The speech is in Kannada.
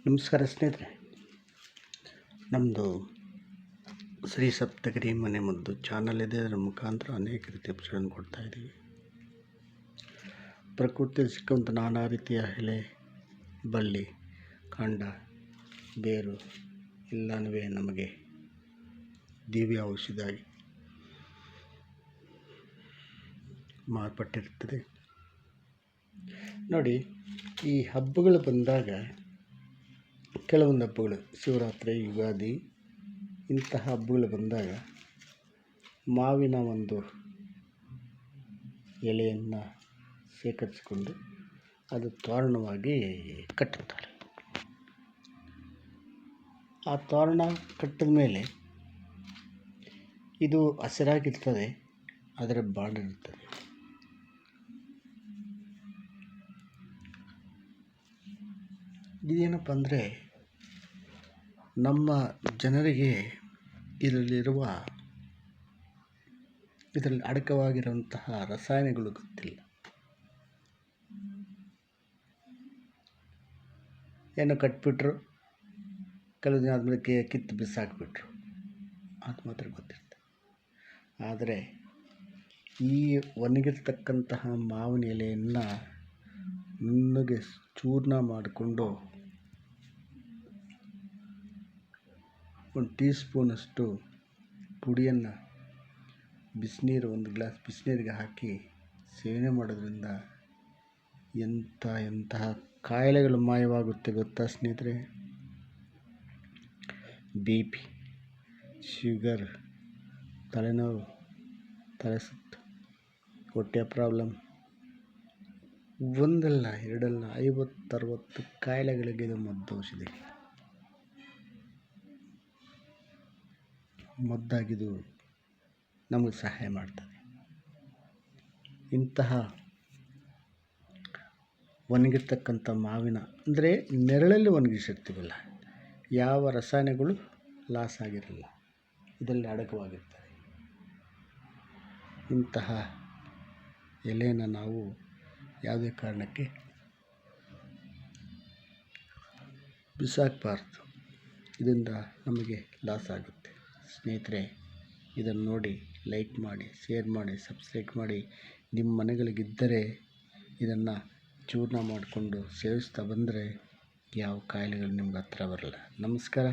ನಮಸ್ಕಾರ ಸ್ನೇಹಿತರೆ, ನಮ್ಮದು ಶ್ರೀ ಸಪ್ತಗಿರಿ ಮನೆ ಮದ್ದು ಚಾನಲ್ ಇದೆ. ಅದರ ಮುಖಾಂತರ ಅನೇಕ ರೀತಿಯ ಔಷಧಿಗಳನ್ನು ಕೊಡ್ತಾಯಿದ್ದೀವಿ. ಪ್ರಕೃತಿಯಲ್ಲಿ ಸಿಕ್ಕುವಂಥ ನಾನಾ ರೀತಿಯ ಎಲೆ, ಬಳ್ಳಿ, ಕಾಂಡ, ಬೇರು ಎಲ್ಲನೂ ನಮಗೆ ದಿವ್ಯ ಔಷಧಿಯಾಗಿ ಮಾರ್ಪಟ್ಟಿರುತ್ತದೆ. ನೋಡಿ, ಈ ಹಬ್ಬಗಳು ಬಂದಾಗ ಕೆಲವೊಂದು ಹಬ್ಬಗಳು, ಶಿವರಾತ್ರಿ, ಯುಗಾದಿ ಇಂತಹ ಹಬ್ಬಗಳು ಬಂದಾಗ ಮಾವಿನ ಒಂದು ಎಲೆಯನ್ನು ಶೇಖರಿಸಿಕೊಂಡು ಅದು ತೋರಣವಾಗಿ ಕಟ್ಟುತ್ತಾರೆ. ಆ ತೋರಣ ಕಟ್ಟಿದ ಮೇಲೆ ಇದು ಹಸಿರಾಗಿರ್ತದೆ, ಅದರ ಬಾಡಿರುತ್ತದೆ. ಇದೇನಪ್ಪ ಅಂದರೆ, ನಮ್ಮ ಜನರಿಗೆ ಇದರಲ್ಲಿ ಅಡಕವಾಗಿರುವಂತಹ ರಸಾಯನಗಳು ಗೊತ್ತಿಲ್ಲ. ಏನೋ ಕಟ್ಬಿಟ್ರು, ಕೆಲವು ದಿನ ಆದಮೇಲೆ ಕಿತ್ತು ಬಿಸಾಕ್ಬಿಟ್ರು, ಅದು ಮಾತ್ರ ಗೊತ್ತಿರುತ್ತೆ. ಆದರೆ ಈ ಒಣಗಿರ್ತಕ್ಕಂತಹ ಮಾವಿನ ಎಲೆಯನ್ನು ನುಣ್ಣಗೆ ಚೂರ್ಣ ಮಾಡಿಕೊಂಡು 1 ಟೀ ಸ್ಪೂನಷ್ಟು ಪುಡಿಯನ್ನು ಒಂದು ಗ್ಲಾಸ್ ಬಿಸಿನೀರಿಗೆ ಹಾಕಿ ಸೇವನೆ ಮಾಡೋದ್ರಿಂದ ಎಂತಹ ಕಾಯಿಲೆಗಳು ಮಾಯವಾಗುತ್ತೆ ಗೊತ್ತಾ ಸ್ನೇಹಿತರೆ? BP, ಶುಗರ್, ತಲೆನೋವು, ತಲೆಸುತ್ತು, ಹೊಟ್ಟೆ ಪ್ರಾಬ್ಲಮ್, ಒಂದಲ್ಲ ಎರಡಲ್ಲ 50-60 ಕಾಯಿಲೆಗಳಿಗೆ ಇದು ಮದ್ದಾಗಿದು ನಮಗೆ ಸಹಾಯ ಮಾಡ್ತದೆ. ಇಂತಹ ಒಣಗಿರ್ತಕ್ಕಂಥ ಮಾವಿನ ಅಂದರೆ ನೆರಳಲ್ಲಿ ಒಣಗಿಸಿರ್ತೀವಲ್ಲ, ಯಾವ ರಸಾಯನಗಳು ಲಾಸ್ ಆಗಿರಲ್ಲ, ಇದರಲ್ಲಿ ಅಡಕವಾಗಿರ್ತದೆ. ಇಂತಹ ಎಲೆಯನ್ನು ನಾವು ಯಾವುದೇ ಕಾರಣಕ್ಕೆ ಬಿಸಾಕಬಾರ್ದು. ಇದರಿಂದ ನಮಗೆ ಲಾಸ್ ಆಗುತ್ತೆ. ಸ್ನೇಹಿತರೆ, ಇದನ್ನು ನೋಡಿ ಲೈಕ್ ಮಾಡಿ, ಶೇರ್ ಮಾಡಿ, ಸಬ್ಸ್ಕ್ರೈಬ್ ಮಾಡಿ. ನಿಮ್ಮ ಮನೆಗಳಿಗಿದ್ದರೆ ಇದನ್ನು ಚೂರ್ಣ ಮಾಡಿಕೊಂಡು ಸೇವಿಸ್ತಾ ಬಂದರೆ ಯಾವ ಕಾಯಿಲೆಗಳು ನಿಮ್ಗೆ ಹತ್ರ ಬರಲ್ಲ. ನಮಸ್ಕಾರ.